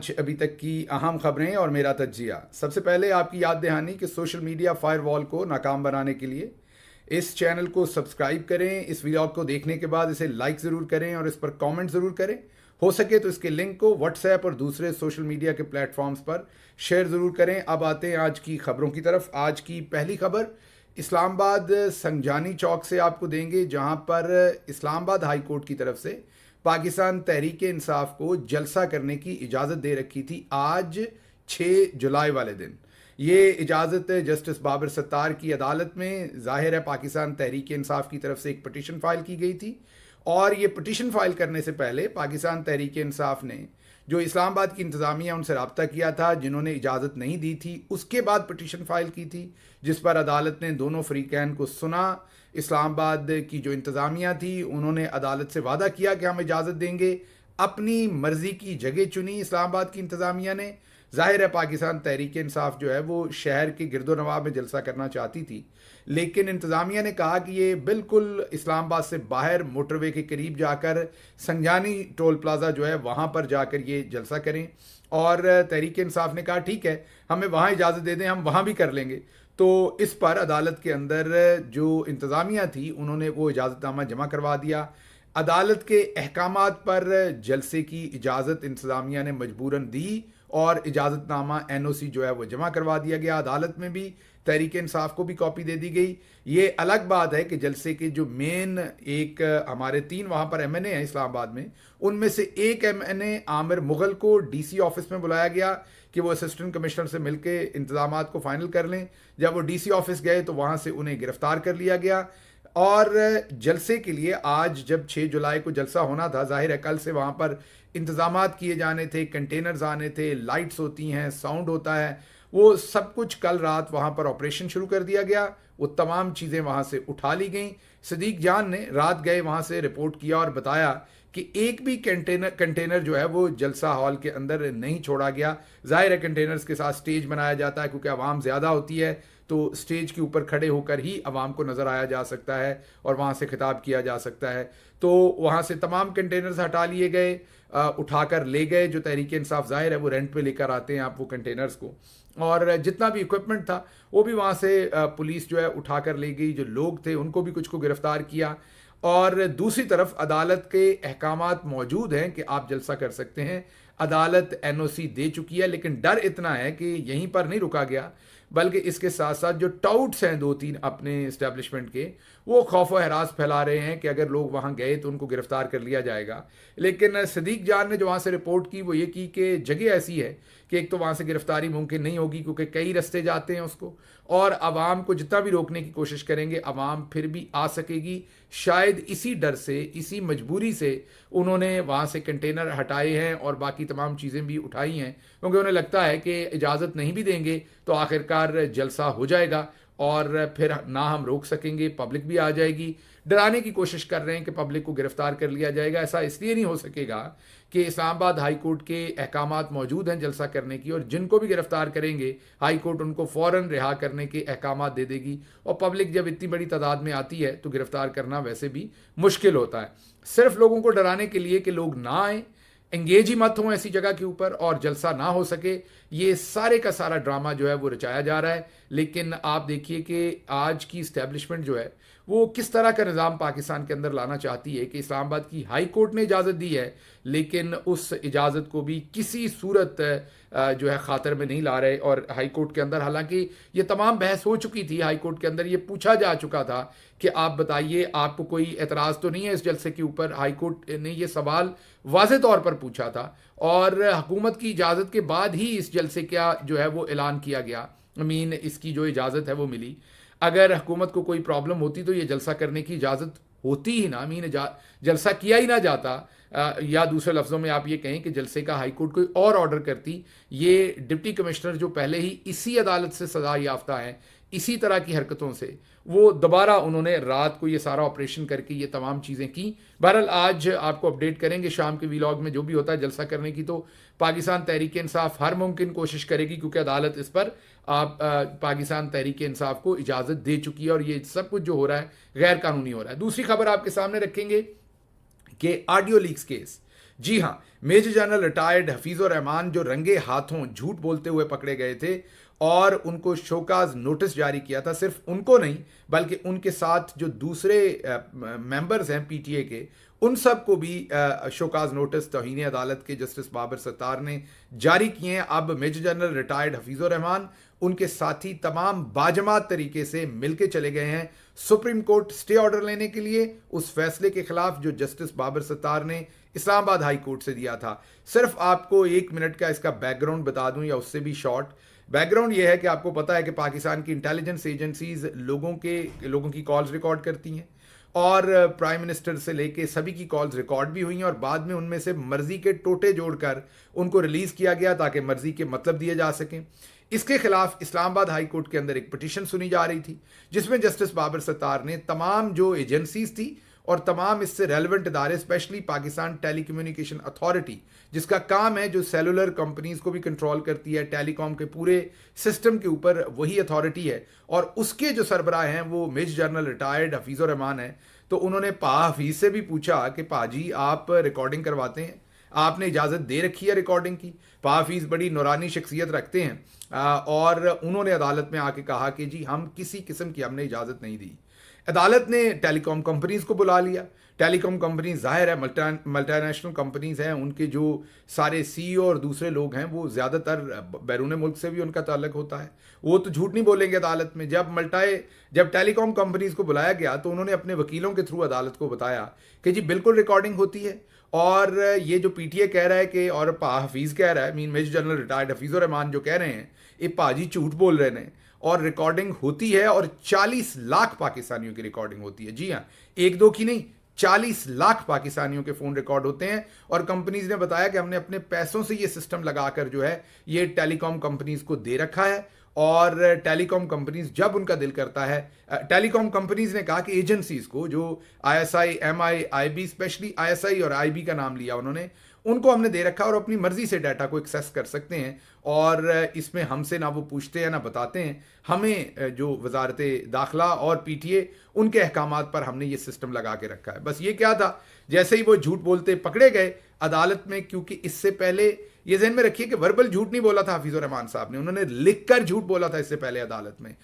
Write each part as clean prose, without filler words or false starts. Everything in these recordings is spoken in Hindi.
आज अभी तक की अहम खबरें और मेरा तज्जिया। सबसे पहले आपकी याद दहानी कि सोशल मीडिया फायरवॉल को नाकाम बनाने के लिए इस चैनल को सब्सक्राइब करें, इस व्लॉग को देखने के बाद इसे लाइक ज़रूर करें और इस पर कमेंट ज़रूर करें। हो सके तो इसके लिंक को व्हाट्सएप और दूसरे सोशल मीडिया के प्लेटफॉर्म्स पर शेयर ज़रूर करें। अब आते हैं आज की खबरों की तरफ। आज की पहली खबर इस्लामाबाद संजानी चौक से आपको देंगे, जहां पर इस्लामाबाद हाई कोर्ट की तरफ से पाकिस्तान तहरीक इंसाफ को जलसा करने की इजाज़त दे रखी थी आज 6 जुलाई वाले दिन। ये इजाज़त जस्टिस बाबर सत्तार की अदालत में ज़ाहिर है पाकिस्तान तहरीक इंसाफ की तरफ से एक पटिशन फाइल की गई थी, और ये पटिशन फाइल करने से पहले पाकिस्तान तहरीक इंसाफ ने जो इस्लामाबाद की इंतज़ामिया उनसे रब्ता किया था, जिन्होंने इजाज़त नहीं दी थी, उसके बाद पटिशन फाइल की थी, जिस पर अदालत ने दोनों फ़रीक़ैन को सुना। इस्लामाबाद की जो इंतज़ामिया थी उन्होंने अदालत से वादा किया कि हम इजाज़त देंगे। अपनी मर्ज़ी की जगह चुनी इस्लामाबाद की इंतज़ामिया ने। ज़ाहिर है पाकिस्तान तहरीक इंसाफ जो है वो शहर के गिरदो नवाब में जलसा करना चाहती थी, लेकिन इंतज़ामिया ने कहा कि ये बिल्कुल इस्लामाबाद से बाहर मोटरवे के करीब जाकर संजानी टोल प्लाज़ा जो है वहाँ पर जाकर ये जलसा करें। और तहरीक इंसाफ ने कहा ठीक है, हमें वहाँ इजाज़त दे दें, हम वहाँ भी कर लेंगे। तो इस पर अदालत के अंदर जो इंतज़ामिया थी उन्होंने वो इजाज़तनामा जमा करवा दिया। अदालत के अहकामात पर जलसे की इजाज़त इंतज़ामिया ने मजबूरन दी और इजाज़तनामा NOC जो है वो जमा करवा दिया गया। अदालत में भी तहरीक इंसाफ को भी कॉपी दे दी गई। ये अलग बात है कि जलसे के जो मेन एक हमारे 3 वहाँ पर MNA हैं इस्लामाबाद में, उनमें से एक MNA आमिर मुगल को DC ऑफिस में बुलाया गया कि वो असिस्टेंट कमिश्नर से मिलकर इंतजामात को फाइनल कर लें। जब वो DC ऑफिस गए तो वहाँ से उन्हें गिरफ्तार कर लिया गया। और जलसे के लिए आज जब 6 जुलाई को जलसा होना था, जाहिर है कल से वहाँ पर इंतजामात किए जाने थे, कंटेनर्स आने थे, लाइट्स होती हैं, साउंड होता है, वो सब कुछ कल रात वहाँ पर ऑपरेशन शुरू कर दिया गया। वो तमाम चीज़ें वहाँ से उठा ली गई। सदीक जान ने रात गए वहाँ से रिपोर्ट किया और बताया कि एक भी कंटेनर जो है वो जलसा हॉल के अंदर नहीं छोड़ा गया। जाहिर है कंटेनर्स के साथ स्टेज बनाया जाता है, क्योंकि आवाम ज़्यादा होती है तो स्टेज के ऊपर खड़े होकर ही आवाम को नज़र आया जा सकता है और वहाँ से खिताब किया जा सकता है। तो वहाँ से तमाम कंटेनर्स हटा लिए गए, उठाकर ले गए। जो तहरीक इंसाफ ज़ाहिर है वो रेंट पे लेकर आते हैं आप वो कंटेनर्स को, और जितना भी इक्विपमेंट था वो भी वहाँ से पुलिस जो है उठाकर ले गई। जो लोग थे उनको भी कुछ को गिरफ्तार किया। और दूसरी तरफ अदालत के अहकामात मौजूद हैं कि आप जलसा कर सकते हैं। अदालत NOC दे चुकी है, लेकिन डर इतना है कि यहीं पर नहीं रुका गया, बल्कि इसके साथ साथ जो टाउट्स हैं 2-3 अपने इस्टेब्लिशमेंट के, वो खौफ व हरास फैला रहे हैं कि अगर लोग वहाँ गए तो उनको गिरफ्तार कर लिया जाएगा। लेकिन सदीक जान ने जो वहाँ से रिपोर्ट की वो ये की कि जगह ऐसी है कि एक तो वहाँ से गिरफ्तारी मुमकिन नहीं होगी, क्योंकि कई रास्ते जाते हैं उसको, और आवाम को जितना भी रोकने की कोशिश करेंगे आवाम फिर भी आ सकेगी। शायद इसी डर से, इसी मजबूरी से उन्होंने वहाँ से कंटेनर हटाए हैं और बाकी तमाम चीज़ें भी उठाई हैं, क्योंकि उन्हें लगता है कि इजाज़त नहीं भी देंगे तो आखिरकार जलसा हो जाएगा और फिर ना हम रोक सकेंगे, पब्लिक भी आ जाएगी। डराने की कोशिश कर रहे हैं कि पब्लिक को गिरफ्तार कर लिया जाएगा। ऐसा इसलिए नहीं हो सकेगा कि इस्लामाबाद हाई कोर्ट के अहकामात मौजूद हैं जलसा करने की, और जिनको भी गिरफ्तार करेंगे हाई कोर्ट उनको फ़ौरन रिहा करने के अहकामात दे देगी। और पब्लिक जब इतनी बड़ी तादाद में आती है तो गिरफ्तार करना वैसे भी मुश्किल होता है। सिर्फ लोगों को डराने के लिए कि लोग ना आए, एंगेज ही मत हो ऐसी जगह के ऊपर और जलसा ना हो सके, ये सारे का सारा ड्रामा जो है वो रचाया जा रहा है। लेकिन आप देखिए कि आज की इस्टेब्लिशमेंट जो है वो किस तरह का निज़ाम पाकिस्तान के अंदर लाना चाहती है कि इस्लामाबाद की हाई कोर्ट ने इजाज़त दी है, लेकिन उस इजाज़त को भी किसी सूरत जो है ख़ातर में नहीं ला रहे। और हाई कोर्ट के अंदर, हालांकि ये तमाम बहस हो चुकी थी, हाई कोर्ट के अंदर ये पूछा जा चुका था कि आप बताइए आपको कोई एतराज़ तो नहीं है इस जलसे के ऊपर। हाई कोर्ट ने ये सवाल वाज़े तौर पर पूछा था, और हुकूमत की इजाज़त के बाद ही इस जलसे का जो है वो ऐलान किया गया। इसकी जो इजाज़त है वो मिली। अगर हुकूमत को कोई प्रॉब्लम होती तो ये जलसा करने की इजाज़त होती ही ना, जलसा किया ही ना जाता। या दूसरे लफ्ज़ों में आप ये कहें कि जलसे का हाई कोर्ट कोई और ऑर्डर करती। ये डिप्टी कमिश्नर जो पहले ही इसी अदालत से सज़ा याफ्ता हैं इसी तरह की हरकतों से, वो दोबारा उन्होंने रात को ये सारा ऑपरेशन करके ये तमाम चीज़ें की। बहरहाल आज आपको अपडेट करेंगे शाम के व्लॉग में जो भी होता है जलसा करने की। तो पाकिस्तान तहरीक इंसाफ हर मुमकिन कोशिश करेगी, क्योंकि अदालत इस पर पाकिस्तान तहरीक इंसाफ को इजाज़त दे चुकी है और ये सब कुछ जो हो रहा है गैर कानूनी हो रहा है। दूसरी खबर आपके सामने रखेंगे कि ऑडियो लीक्स केस जी हाँ, major general retired Hafeezur Rahman जो रंगे हाथों झूठ बोलते हुए पकड़े गए थे और उनको शोकाज नोटिस जारी किया था, सिर्फ उनको नहीं बल्कि उनके साथ जो दूसरे मेंबर्स हैं पीटीए के, उन सब को भी शोकाज नोटिस तौहीन अदालत के जस्टिस बाबर सत्तार ने जारी किए हैं। अब major general retired Hafeezur Rahman उनके साथी तमाम बाजमात तरीके से मिलके चले गए हैं सुप्रीम कोर्ट स्टे ऑर्डर लेने के लिए उस फैसले के खिलाफ जो जस्टिस बाबर सत्तार ने इस्लामाबाद हाई कोर्ट से दिया था। सिर्फ आपको 1 मिनट का इसका बैकग्राउंड बता दूं या उससे भी शॉर्ट बैकग्राउंड यह है कि आपको पता है कि पाकिस्तान की इंटेलिजेंस एजेंसीज लोगों की कॉल्स रिकॉर्ड करती हैं और प्राइम मिनिस्टर से लेके सभी की कॉल्स रिकॉर्ड भी हुई हैं और बाद में उनमें से मर्जी के टोटे जोड़कर उनको रिलीज किया गया ताकि मर्जी के मतलब दिए जा सकें। इसके खिलाफ इस्लामाबाद हाई कोर्ट के अंदर एक पिटीशन सुनी जा रही थी जिसमें जस्टिस बाबर सत्तार ने तमाम जो एजेंसीज थी और तमाम इससे रेलिवेंट इदारे, स्पेशली पाकिस्तान टेलीकम्युनिकेशन अथॉरिटी जिसका काम है जो सेलुलर कंपनीज को भी कंट्रोल करती है, टेलीकॉम के पूरे सिस्टम के ऊपर वही अथॉरिटी है और उसके जो सरबराह हैं वो major general retired Hafeezur Rahman है। तो उन्होंने हफीज से भी पूछा कि पाजी आप रिकॉर्डिंग करवाते हैं, आपने इजाज़त दे रखी है रिकॉर्डिंग की। हफीज बड़ी नौरानी शख्सियत रखते हैं और उन्होंने अदालत में आके कहा कि जी हम किसी किस्म की हमने इजाज़त नहीं दी। अदालत ने टेलीकॉम कंपनीज को बुला लिया। टेलीकॉम कंपनीज जाहिर है मल्टीनेशनल कंपनीज हैं, उनके जो सारे सीईओ और दूसरे लोग हैं वो ज़्यादातर बैरून मुल्क से भी उनका ताल्लुक होता है, वो तो झूठ नहीं बोलेंगे अदालत में। जब टेलीकॉम कंपनीज को बुलाया गया तो उन्होंने अपने वकीलों के थ्रू अदालत को बताया कि जी बिल्कुल रिकॉर्डिंग होती है और ये जो पीटीए कह रहा है कि और हफीज़ कह रहा है, mean major general retired Hafeezur Rahman जो कह रहे हैं ये पाजी झूठ बोल रहे हैं और रिकॉर्डिंग होती है और 40 लाख पाकिस्तानियों की रिकॉर्डिंग होती है। जी हाँ, एक दो की नहीं, 40 लाख पाकिस्तानियों के फ़ोन रिकॉर्ड होते हैं और कंपनीज ने बताया कि हमने अपने पैसों से ये सिस्टम लगाकर जो है ये टेलीकॉम कंपनीज को दे रखा है और टेलीकॉम कंपनीज जब उनका दिल करता है, टेलीकॉम कंपनीज ने कहा कि एजेंसीज को जो ISI, MI, IB, specially ISI और आईबी का नाम लिया उन्होंने, उनको हमने दे रखा और अपनी मर्जी से डाटा को एक्सेस कर सकते हैं और इसमें हमसे ना वो पूछते हैं ना बताते हैं। हमें जो वजारत दाखिला और पीटीए उनके अहकामात पर हमने ये सिस्टम लगा के रखा है। बस ये क्या था, जैसे ही वो झूठ बोलते पकड़े गए अदालत में, क्योंकि इससे पहले ये ज़हन में रखिए कि वर्बल झूठ नहीं बोला था हफीजुर रहमान साहब ने, उन्होंने लिखकर झूठ बोला था इससे पहले अदालत में,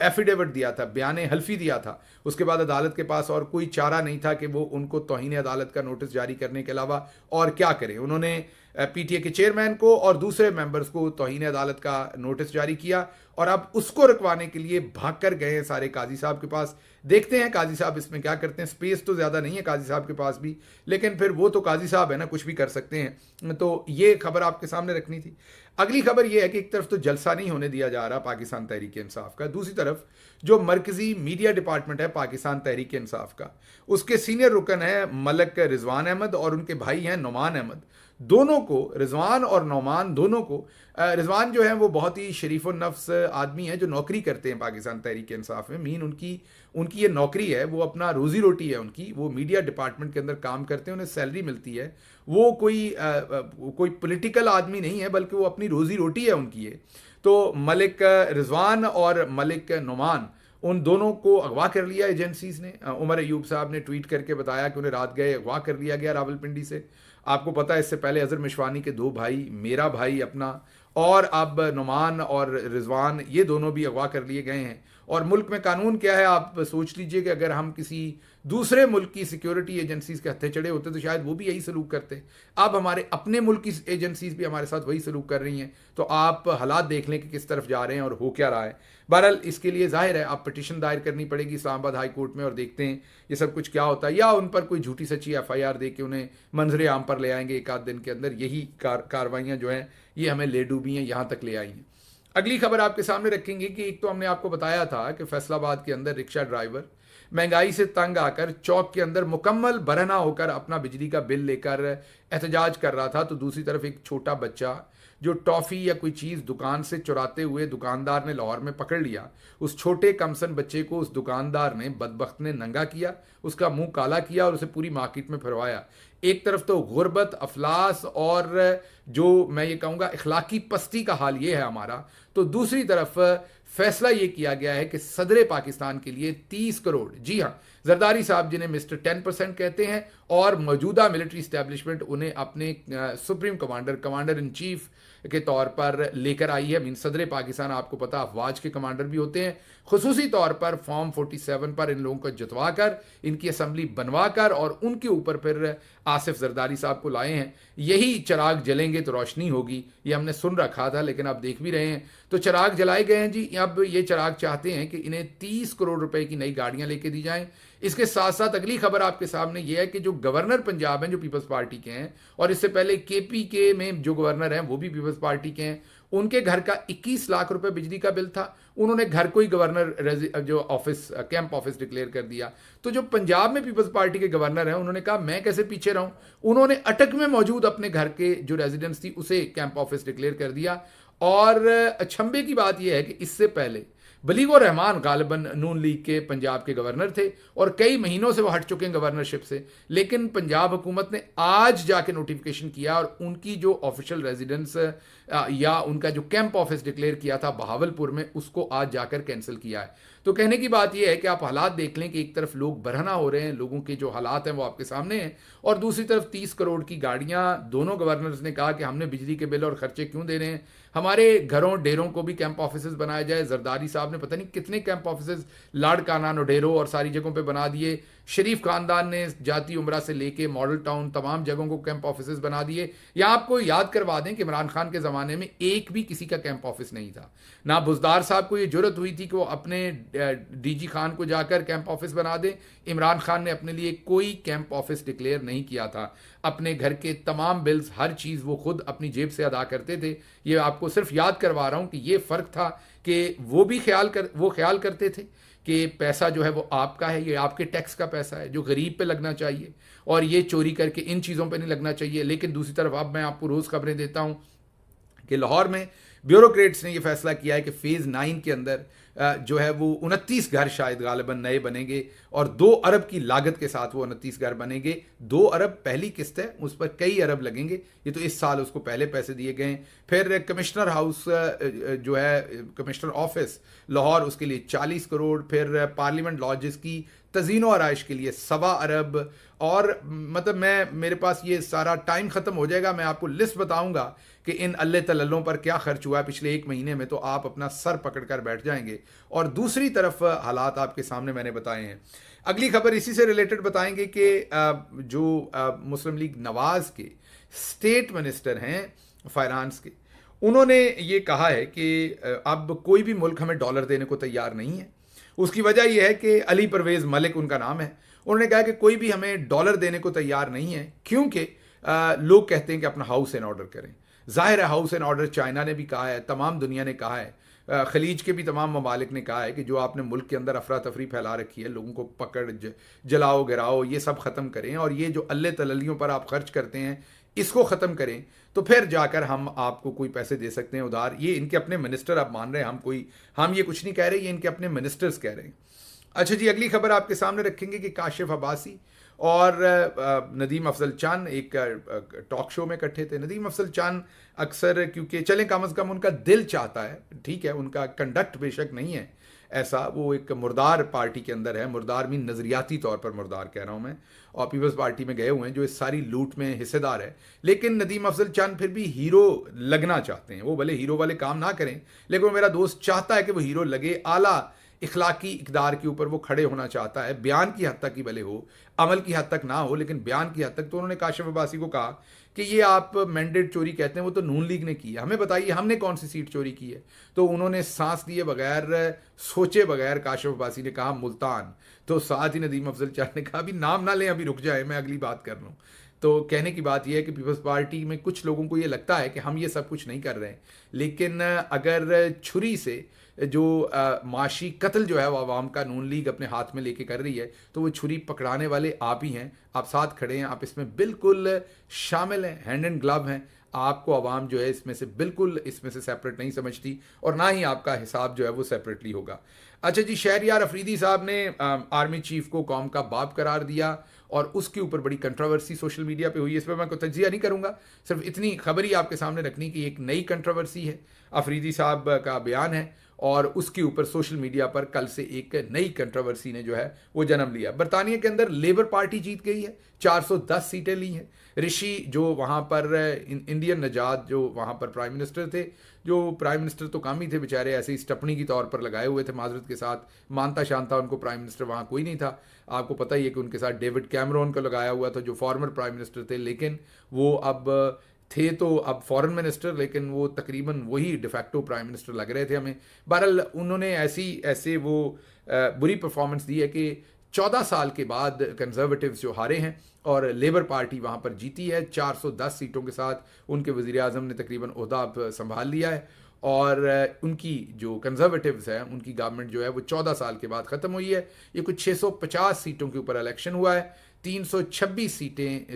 एफिडेविट दिया था, बयान हल्फी दिया था। उसके बाद अदालत के पास और कोई चारा नहीं था कि वो उनको तौहीन अदालत का नोटिस जारी करने के अलावा और क्या करें। उन्होंने पीटीए के चेयरमैन को और दूसरे मेंबर्स को तौहीन अदालत का नोटिस जारी किया और अब उसको रुकवाने के लिए भाग कर गए हैं सारे काजी साहब के पास। देखते हैं काजी साहब इसमें क्या करते हैं। स्पेस तो ज़्यादा नहीं है काजी साहब के पास भी, लेकिन फिर वो तो काजी साहब है ना, कुछ भी कर सकते हैं। तो ये खबर आपके सामने रखनी थी। अगली खबर ये है कि एक तरफ तो जलसा नहीं होने दिया जा रहा पाकिस्तान तहरीक इंसाफ का, दूसरी तरफ जो मरकजी मीडिया डिपार्टमेंट है पाकिस्तान तहरीक इंसाफ का, उसके सीनियर रुकन है मलक रिजवान अहमद और उनके भाई हैं नौमान अहमद। दोनों को, रिजवान और नौमान दोनों को, रिजवान जो है वो बहुत ही शरीफ और नफ्स आदमी है जो नौकरी करते हैं पाकिस्तान तहरीक इंसाफ में। मीन उनकी ये नौकरी है, वो अपना रोजी रोटी है उनकी, वो मीडिया डिपार्टमेंट के अंदर काम करते हैं, उन्हें सैलरी मिलती है। वो कोई पॉलिटिकल आदमी नहीं है बल्कि वो अपनी रोजी रोटी है उनकी है। तो मलिक रिजवान और मलिक नौमान, उन दोनों को अगवा कर लिया एजेंसीज ने। उमर अयूब साहब ने ट्वीट करके बताया कि उन्हें रात गए अगवा कर लिया गया रावलपिंडी से। आपको पता है इससे पहले अजहर मिशवानी के 2 भाई, मेरा भाई अपना और अब नुमान और रिजवान, ये दोनों भी अगवा कर लिए गए हैं। और मुल्क में कानून क्या है, आप सोच लीजिए कि अगर हम किसी दूसरे मुल्क की सिक्योरिटी एजेंसीज के हत्थे चढ़े होते तो शायद वो भी यही सलूक करते। अब हमारे अपने मुल्क की एजेंसीज भी हमारे साथ वही सलूक कर रही हैं। तो आप हालात देख लें कि किस तरफ जा रहे हैं और हो क्या रहा है। बहरहाल इसके लिए जाहिर है आप पिटीशन दायर करनी पड़ेगी इस्लामाबाद हाई कोर्ट में और देखते हैं ये सब कुछ क्या होता है, या उन पर कोई झूठी सच्ची FIR दे के उन्हें मंजरे आम पर ले आएंगे एक आध दिन के अंदर। यही कार्रवाइयाँ जो हैं ये हमें ले डूबी हैं, यहाँ तक ले आई हैं। अगली खबर आपके सामने रखेंगे कि एक तो हमने आपको बताया था कि फैसलाबाद के अंदर रिक्शा ड्राइवर महंगाई से तंग आकर चौक के अंदर मुकम्मल बरहना होकर अपना बिजली का बिल लेकर एहतजाज कर रहा था, तो दूसरी तरफ एक छोटा बच्चा जो टॉफ़ी या कोई चीज़ दुकान से चुराते हुए दुकानदार ने लाहौर में पकड़ लिया, उस छोटे कमसन बच्चे को उस दुकानदार ने बदबख्त ने नंगा किया, उसका मुंह काला किया और उसे पूरी मार्केट में फिरवाया। एक तरफ तो गुर्बत, अफलास और जो मैं ये कहूँगा इखलाकी पस्ती का हाल ये है हमारा, तो दूसरी तरफ फैसला ये किया गया है कि सदर पाकिस्तान के लिए 30 करोड़, जी हाँ, जरदारी साहब जिन्हें मिस्टर 10% कहते हैं और मौजूदा मिलिट्री इस्टेब्लिशमेंट उन्हें अपने सुप्रीम कमांडर इन चीफ के तौर पर लेकर आई है। मीन सदर पाकिस्तान आपको पता अफवाज के कमांडर भी होते हैं। खुसूसी तौर पर फॉर्म 47 पर इन लोगों को जितवा कर, इनकी असम्बली बनवा कर और उनके ऊपर फिर आसिफ जरदारी साहब को लाए हैं। यही चिराग जलेंगे तो रोशनी होगी, ये हमने सुन रखा था, लेकिन आप देख भी रहे हैं। तो चिराग जलाए गए हैं जी। अब ये चिराग चाहते हैं कि इन्हें 30 करोड़ रुपए की नई गाड़ियां लेके दी जाएं। इसके साथ साथ अगली खबर आपके सामने यह है कि जो गवर्नर पंजाब हैं, जो पीपल्स पार्टी के हैं, और इससे पहले केपी के में जो गवर्नर हैं वो भी पीपल्स पार्टी के हैं, उनके घर का 21 लाख रुपए बिजली का बिल था। उन्होंने घर को ही गवर्नर जो ऑफिस, कैंप ऑफिस डिक्लेयर कर दिया। तो जो पंजाब में पीपल्स पार्टी के गवर्नर हैं, उन्होंने कहा मैं कैसे पीछे रहूं। उन्होंने अटक में मौजूद अपने घर के जो रेजिडेंस थी उसे कैंप ऑफिस डिक्लेयर कर दिया। और अचंभे की बात यह है कि इससे पहले बलीगो रहमान गालिबन नून लीग के पंजाब के गवर्नर थे और कई महीनों से वो हट चुके हैं गवर्नरशिप से, लेकिन पंजाब हुकूमत ने आज जाके नोटिफिकेशन किया और उनकी जो ऑफिशियल रेजिडेंस या उनका जो कैंप ऑफिस डिक्लेयर किया था बहावलपुर में, उसको आज जाकर कैंसिल किया है। तो कहने की बात यह है कि आप हालात देख लें कि एक तरफ लोग बरहना हो रहे हैं, लोगों के जो हालात हैं वो आपके सामने हैं, और दूसरी तरफ 30 करोड़ की गाड़ियां। दोनों गवर्नर्स ने कहा कि हमने बिजली के बिल और खर्चे क्यों दे रहे हैं, हमारे घरों डेरों को भी कैंप ऑफिस बनाया जाए। जरदारी साहब ने पता नहीं कितने कैंप ऑफिस लाड़काना, नोडेरो और सारी जगहों पे बना दिए। शरीफ खानदान ने जाती उमरा से लेके मॉडल टाउन तमाम जगहों को कैंप ऑफिस बना दिए। या आपको याद करवा दें कि इमरान खान के ज़माने में एक भी किसी का कैंप ऑफिस नहीं था। ना बुजदार साहब को ये जरूरत हुई थी कि वो अपने डीजी खान को जाकर कैंप ऑफिस बना दें। इमरान खान ने अपने लिए कोई कैंप ऑफिस डिक्लेयर नहीं किया था। अपने घर के तमाम बिल्स, हर चीज़ वो खुद अपनी जेब से अदा करते थे। ये आपको सिर्फ याद करवा रहा हूँ कि ये फ़र्क था कि वो ख्याल करते थे कि पैसा जो है वो आपका है, ये आपके टैक्स का पैसा है जो गरीब पे लगना चाहिए, और ये चोरी करके इन चीज़ों पे नहीं लगना चाहिए। लेकिन दूसरी तरफ अब मैं आपको रोज़ खबरें देता हूँ कि लाहौर में ब्यूरोक्रेट्स ने ये फैसला किया है कि फेज़ 9 के अंदर जो है वो 29 घर शायद गालिबन नए बनेंगे और 2 अरब की लागत के साथ वो 29 घर बनेंगे। 2 अरब पहली किस्त है, उस पर कई अरब लगेंगे। ये तो इस साल उसको पहले पैसे दिए गए हैं। फिर कमिश्नर हाउस जो है, कमिश्नर ऑफिस लाहौर, उसके लिए 40 करोड़। फिर पार्लियामेंट लॉजेस की तज़ीनो आराइश के लिए 1.25 अरब। और मतलब मेरे पास ये सारा टाइम ख़त्म हो जाएगा, मैं आपको लिस्ट बताऊंगा कि इन अल्ले तल्लों पर क्या खर्च हुआ है पिछले 1 महीने में, तो आप अपना सर पकड़ कर बैठ जाएंगे। और दूसरी तरफ हालात आपके सामने मैंने बताए हैं। अगली खबर इसी से रिलेटेड बताएंगे कि जो मुस्लिम लीग नवाज के स्टेट मिनिस्टर हैं फाइनेंस के, उन्होंने ये कहा है कि अब कोई भी मुल्क हमें डॉलर देने को तैयार नहीं है। उसकी वजह यह है कि अली परवेज़ मलिक उनका नाम है। उन्होंने कहा कि कोई भी हमें डॉलर देने को तैयार नहीं है, क्योंकि लोग कहते हैं कि अपना हाउस इन ऑर्डर करें। जाहिर है हाउस इन ऑर्डर चाइना ने भी कहा है, तमाम दुनिया ने कहा है, खलीज के भी तमाम ममालिक ने कहा है कि जो आपने मुल्क के अंदर अफरा तफरी फैला रखी है, लोगों को पकड़ जलाओ गिराओ, ये सब ख़त्म करें, और ये जो अल्ले तललियों पर आप खर्च करते हैं इसको ख़त्म करें, तो फिर जाकर हम आपको कोई पैसे दे सकते हैं उधार। ये इनके अपने मिनिस्टर आप मान रहे हैं, हम ये कुछ नहीं कह रहे, ये इनके अपने मिनिस्टर्स कह रहे हैं। अच्छा जी, अगली खबर आपके सामने रखेंगे कि काशिफ अब्बासी और नदीम अफजल चांद एक टॉक शो में इकट्ठे थे। नदीम अफजल चांद अक्सर, क्योंकि चलें कम अज़ कम उनका दिल चाहता है, ठीक है, उनका कंडक्ट बेशक नहीं है ऐसा, वो एक मुर्दार पार्टी के अंदर है। मुर्दार मीन नज़रियाती तौर पर मुर्दार कह रहा हूँ मैं, और पीपल्स पार्टी में गए हुए हैं जो इस सारी लूट में हिस्सेदार है। लेकिन नदीम अफजल चांद फिर भी हीरो लगना चाहते हैं। वो भले हीरो वाले काम ना करें, लेकिन वो मेरा दोस्त चाहता है कि वो हीरो लगे, आला इखलाकी इकदार के ऊपर वो खड़े होना चाहता है। बयान की हद तक ही भले हो, अमल की हद तक ना हो, लेकिन बयान की हद तक। तो उन्होंने काशिफ अब्बासी को कहा कि ये आप मैंडेट चोरी कहते हैं, वो तो नून लीग ने की है, हमें बताइए हमने कौन सी सीट चोरी की है। तो उन्होंने सांस लिए बगैर, सोचे बगैर काशिफ अब्बासी ने कहा मुल्तान। तो साथ ही नदीम अफजल चांद ने कहा अभी नाम ना लें, अभी रुक जाए, मैं अगली बात कर लूँ। तो कहने की बात यह है कि पीपल्स पार्टी में कुछ लोगों को ये लगता है कि हम ये सब कुछ नहीं कर रहे हैं, लेकिन अगर छुरी से जो माशी कत्ल जो है वो आवाम का नून लीग अपने हाथ में लेके कर रही है, तो वो छुरी पकड़ाने वाले आप ही हैं। आप साथ खड़े हैं, आप इसमें बिल्कुल शामिल हैं, हैंड एंड ग्लव हैं। आपको आवाम जो है इसमें से सेपरेट नहीं समझती, और ना ही आपका हिसाब जो है वो सेपरेटली होगा। अच्छा जी, शहरयार अफरीदी साहब ने आर्मी चीफ को कौम का बाप करार दिया, और उसके ऊपर बड़ी कंट्रोवर्सी सोशल मीडिया पे हुई। इस पर मैं कोई तज्जिया नहीं करूँगा, सिर्फ इतनी खबर ही आपके सामने रखनी कि एक नई कंट्रोवर्सी है, अफरीदी साहब का बयान है, और उसके ऊपर सोशल मीडिया पर कल से एक नई कंट्रोवर्सी ने जो है वो जन्म लिया। बरतानिया के अंदर लेबर पार्टी जीत गई है, 410 सीटें ली हैं। ऋषि जो वहाँ पर इंडियन नजाद जो वहाँ पर प्राइम मिनिस्टर थे, जो प्राइम मिनिस्टर तो कम ही थे बेचारे, ऐसे ही स्टपनी की तौर पर लगाए हुए थे माजरत के साथ, मानता शानता उनको प्राइम मिनिस्टर वहाँ कोई नहीं था। आपको पता ही है कि उनके साथ डेविड कैमरॉन को लगाया हुआ था जो फॉर्मर प्राइम मिनिस्टर थे, लेकिन वो अब थे तो अब फॉरेन मिनिस्टर, लेकिन वो तकरीबन वही डिफैक्टो प्राइम मिनिस्टर लग रहे थे हमें। बहरहाल उन्होंने ऐसे वो बुरी परफॉर्मेंस दी है कि 14 साल के बाद कंजर्वेटिव्स जो हारे हैं और लेबर पार्टी वहाँ पर जीती है 410 सीटों के साथ। उनके वज़ीर आज़म ने तकरीबन ओहदा अब संभाल लिया है और उनकी जो कंजर्वेटिव्स है उनकी गवर्नमेंट जो है वो 14 साल के बाद ख़त्म हुई है। ये कुछ 650 सीटों के ऊपर इलेक्शन हुआ है, 326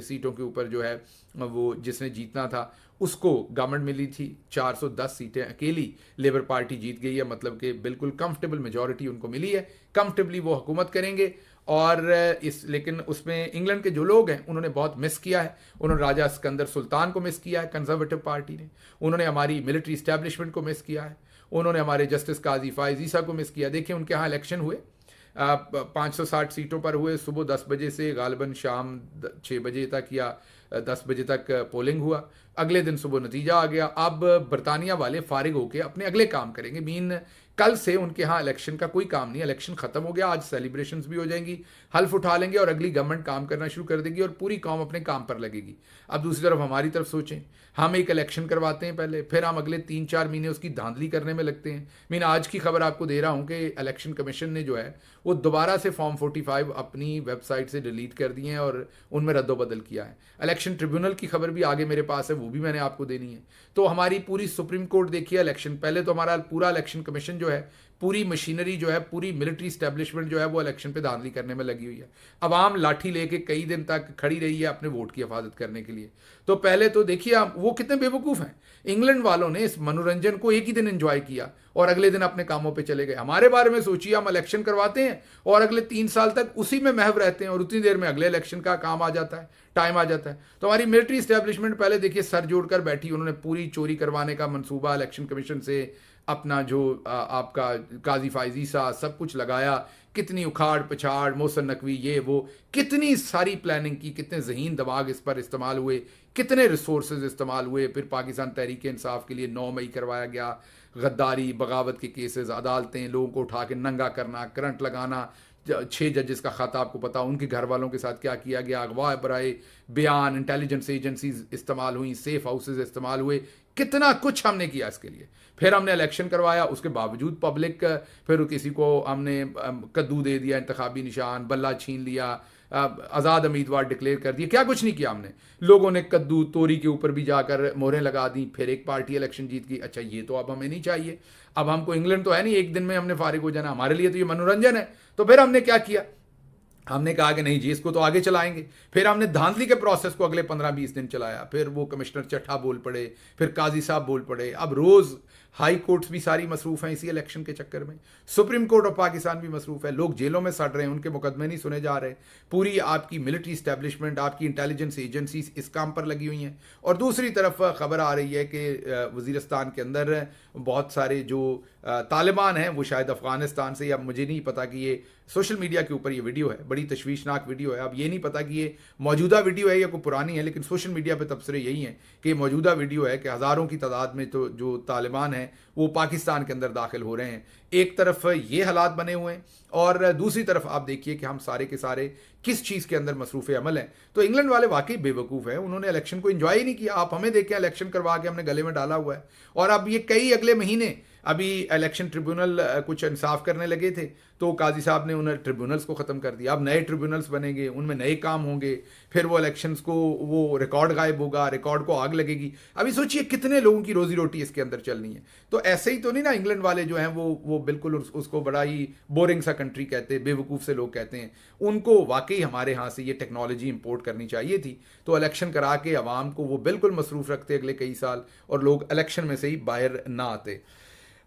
सीटों के ऊपर जो है वो जिसने जीतना था उसको गवर्नमेंट मिली थी। 410 सीटें अकेली लेबर पार्टी जीत गई है, मतलब कि बिल्कुल कंफर्टेबल मेजॉरिटी उनको मिली है, कंफर्टेबली वो हुकूमत करेंगे। और लेकिन उसमें इंग्लैंड के जो लोग हैं उन्होंने बहुत मिस किया है। उन्होंने राजा सिकंदर सुल्तान को मिस किया है कंजर्वेटिव पार्टी ने, उन्होंने हमारी मिलिट्री इस्टेब्लिशमेंट को मिस किया है, उन्होंने हमारे जस्टिस काजी फायज ईसा को मिस किया। देखिए उनके यहाँ इलेक्शन हुए 560 सीटों पर हुए, सुबह 10 बजे से गालिबन शाम 6 बजे तक या 10 बजे तक पोलिंग हुआ, अगले दिन सुबह नतीजा आ गया। अब बरतानिया वाले फारिग होकर अपने अगले काम करेंगे। मीन कल से उनके यहाँ इलेक्शन का कोई काम नहीं, इलेक्शन खत्म हो गया, आज सेलिब्रेशंस भी हो जाएंगी, हल्फ उठा लेंगे और अगली गवर्नमेंट काम करना शुरू कर देगी और पूरी कौम अपने काम पर लगेगी। अब दूसरी तरफ हमारी तरफ सोचें, हम एक इलेक्शन करवाते हैं पहले, फिर हम अगले 3-4 महीने उसकी धांधली करने में लगते हैं। मीन आज की खबर आपको दे रहा हूं कि इलेक्शन कमीशन ने जो है वो दोबारा से फॉर्म 45 अपनी वेबसाइट से डिलीट कर दिए हैं और उनमें रद्दोबदल किया है। इलेक्शन ट्रिब्यूनल की खबर भी आगे मेरे पास है, वो भी मैंने आपको देनी है। तो हमारी पूरी सुप्रीम कोर्ट देखिए, इलेक्शन पहले तो हमारा पूरा इलेक्शन कमीशन जो है, पूरी मशीनरी जो है, पूरी मिलिट्री स्टैब्लिशमेंट जो है वो इलेक्शन पे धांधली करने में लगी हुई है। अवाम लाठी लेके कई दिन तक खड़ी रही है अपने वोट की हिफाजत करने के लिए। तो पहले तो देखिए आप वो कितने बेवकूफ़ हैं, इंग्लैंड वालों ने इस मनोरंजन को एक ही दिन एंजॉय किया और अगले दिन अपने कामों पे चले गए। हमारे बारे में सोचिए, हम इलेक्शन करवाते हैं और अगले 3 साल तक उसी में महव रहते हैं और उतनी देर में अगले इलेक्शन का काम आ जाता है, टाइम आ जाता है। तो हमारी मिलिट्री स्टैब्लिशमेंट पहले देखिए सर जोड़कर बैठी, उन्होंने पूरी चोरी करवाने का मंसूबा इलेक्शन कमीशन से अपना जो आपका काजी फायज ईसा सब कुछ लगाया, कितनी उखाड़ पछाड़, मोहसिन नकवी, ये वो, कितनी सारी प्लानिंग की, कितने जहीन दिमाग इस पर इस्तेमाल हुए, कितने रिसोर्सेज इस्तेमाल हुए। फिर पाकिस्तान तहरीक इंसाफ के लिए 9 मई करवाया गया, गद्दारी बगावत के केसेस, अदालतें, लोगों को उठा के नंगा करना, करंट लगाना, 6 जजेस का खाता आपको पता, उनके घर वालों के साथ क्या किया गया, अगवा बराए बयान, इंटेलिजेंस एजेंसीज इस्तेमाल हुई, सेफ हाउसेज इस्तेमाल हुए, कितना कुछ हमने किया इसके लिए। फिर हमने इलेक्शन करवाया, उसके बावजूद पब्लिक, फिर किसी को हमने कद्दू दे दिया, इंतखाबी निशान, बल्ला छीन लिया, आज़ाद उम्मीदवार डिक्लेयर कर दिए, क्या कुछ नहीं किया हमने। लोगों ने कद्दू तोरी के ऊपर भी जाकर मोहरें लगा दी, फिर एक पार्टी इलेक्शन जीत गई। अच्छा ये तो अब हमें नहीं चाहिए, अब हमको इंग्लैंड तो है नहीं एक दिन में हमने फारिग हो जाना, हमारे लिए तो ये मनोरंजन है। तो फिर हमने क्या किया, हमने कहा कि नहीं जी इसको तो आगे चलाएंगे। फिर हमने धांधली के प्रोसेस को अगले 15-20 दिन चलाया, फिर वो कमिश्नर चट्ठा बोल पड़े, फिर काजी साहब बोल पड़े। अब रोज़ हाई कोर्ट्स भी सारी मसरूफ़ हैं इसी इलेक्शन के चक्कर में, सुप्रीम कोर्ट ऑफ पाकिस्तान भी मसरूफ़ है, लोग जेलों में सड़ रहे हैं, उनके मुकदमे नहीं सुने जा रहे। पूरी आपकी मिलिट्री इस्टेब्लिशमेंट, आपकी इंटेलिजेंस एजेंसीज इस काम पर लगी हुई हैं। और दूसरी तरफ खबर आ रही है कि वज़ीरिस्तान के अंदर बहुत सारे जो तालिबान हैं वो शायद अफ़गानिस्तान से, अब मुझे नहीं पता कि ये सोशल मीडिया के ऊपर ये वीडियो है, बड़ी तशवीशनाक वीडियो है। अब ये नहीं पता कि ये मौजूदा वीडियो है या कोई पुरानी है, लेकिन सोशल मीडिया पे तबसरे यही हैं कि मौजूदा वीडियो है कि हज़ारों की तादाद में तो जो तालिबान हैं वो पाकिस्तान के अंदर दाखिल हो रहे हैं। एक तरफ ये हालात बने हुए हैं और दूसरी तरफ आप देखिए कि हम सारे के सारे किस चीज़ के अंदर मसरूफ़ अमल हैं। तो इंग्लैंड वाले वाकई बेवकूफ़ हैं, उन्होंने इलेक्शन को एंजॉय ही नहीं किया। आप हमें देखें, इलेक्शन करवा के हमने गले में डाला हुआ है और अब ये कई अगले महीने, अभी इलेक्शन ट्रिब्यूनल कुछ इंसाफ करने लगे थे तो काजी साहब ने उन ट्रिब्यूनल्स को ख़त्म कर दिया। अब नए ट्रिब्यूनल्स बनेंगे, उनमें नए काम होंगे, फिर वो इलेक्शंस को वो रिकॉर्ड गायब होगा, रिकॉर्ड को आग लगेगी। अभी सोचिए कितने लोगों की रोजी रोटी इसके अंदर चलनी है। तो ऐसे ही तो नहीं ना, इंग्लैंड वाले जो हैं वो बिल्कुल उसको बड़ा ही बोरिंग सा कंट्री कहते हैं, बेवकूफ़ से लोग कहते हैं। उनको वाकई हमारे यहाँ से ये टेक्नोलॉजी इंपोर्ट करनी चाहिए थी, तो इलेक्शन करा के आवाम को वो बिल्कुल मसरूफ़ रखते अगले कई साल और लोग इलेक्शन में से ही बाहर ना आते।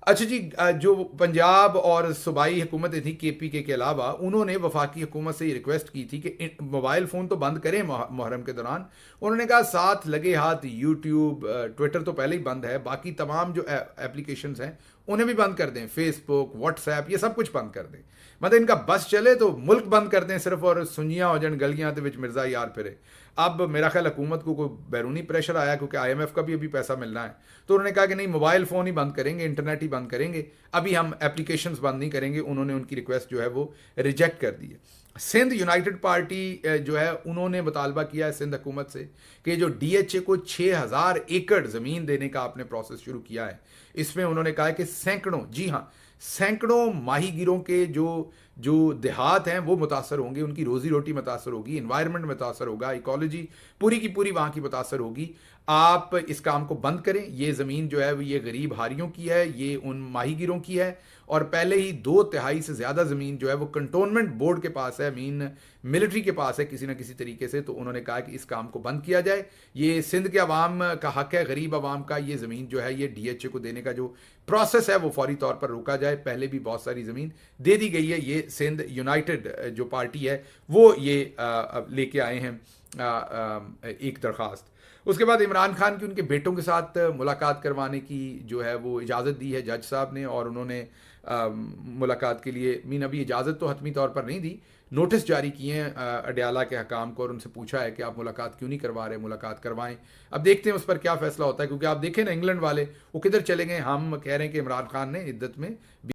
अच्छा जी, जो पंजाब और सूबाई हुकूमतें थी केपीके के अलावा, उन्होंने वफाकी हुकूमत से ये रिक्वेस्ट की थी कि मोबाइल फ़ोन तो बंद करें मुहर्रम के दौरान। उन्होंने कहा साथ लगे हाथ यूट्यूब, ट्विटर तो पहले ही बंद है, बाकी तमाम जो एप्लीकेशंस हैं उन्हें भी बंद कर दें, फेसबुक, व्हाट्सएप, ये सब कुछ बंद कर दें। मतलब इनका बस चले तो मुल्क बंद कर दें सिर्फ, और सुनियाँ हो जान गलियाँ तो विच मिर्ज़ा यार फिरे। अब मेरा ख्याल हुकूमत को कोई बैरूनी प्रेशर आया, क्योंकि IMF का भी अभी पैसा मिलना है, तो उन्होंने कहा कि नहीं, मोबाइल फ़ोन ही बंद करेंगे, इंटरनेट ही बंद करेंगे, अभी हम एप्लीकेशंस बंद नहीं करेंगे। उन्होंने उनकी रिक्वेस्ट जो है वो रिजेक्ट कर दी है। सिंध यूनाइटेड पार्टी जो है, उन्होंने मुतालबा किया है सिंध हुकूमत से कि जो DHA को 6000 एकड़ ज़मीन देने का आपने प्रोसेस शुरू किया है, इसमें उन्होंने कहा है कि सैकड़ों, जी हाँ, सैकड़ों माहीगीरों के जो जो देहात हैं वो मुतासर होंगे, उनकी रोज़ी रोटी मुतासर होगी, इन्वायरमेंट मुतासर होगा, इकोलॉजी पूरी की पूरी वहाँ की मुतासर होगी। आप इस काम को बंद करें। ये ज़मीन जो है वो ये गरीब हारियों की है, ये उन माहीगीरों की है, और पहले ही 2/3 से ज़्यादा ज़मीन जो है वो कंटोनमेंट बोर्ड के पास है, मीन मिलिट्री के पास है किसी ना किसी तरीके से। तो उन्होंने कहा कि इस काम को बंद किया जाए। ये सिंध के अवाम का हक है, गरीब अवाम का। ये ज़मीन जो है, ये DHA को देने का जो प्रोसेस है वो फौरी तौर पर रोका जाए। पहले भी बहुत सारी ज़मीन दे दी गई है। ये सिंध यूनाइटेड जो पार्टी है वो ये लेके आए हैं एक दरख्वास्त। उसके बाद इमरान खान की उनके बेटों के साथ मुलाकात करवाने की जो है वो इजाज़त दी है जज साहब ने, और उन्होंने मुलाकात के लिए, मीन अभी इजाज़त तो हतमी तौर पर नहीं दी, नोटिस जारी किए हैं अडयाला के हकाम को, और उनसे पूछा है कि आप मुलाकात क्यों नहीं करवा रहे, मुलाकात करवाएं। अब देखते हैं उस पर क्या फ़ैसला होता है, क्योंकि आप देखें ना, इंग्लैंड वाले वो किधर चले गए। हम कह रहे हैं कि इमरान खान ने इद्दत में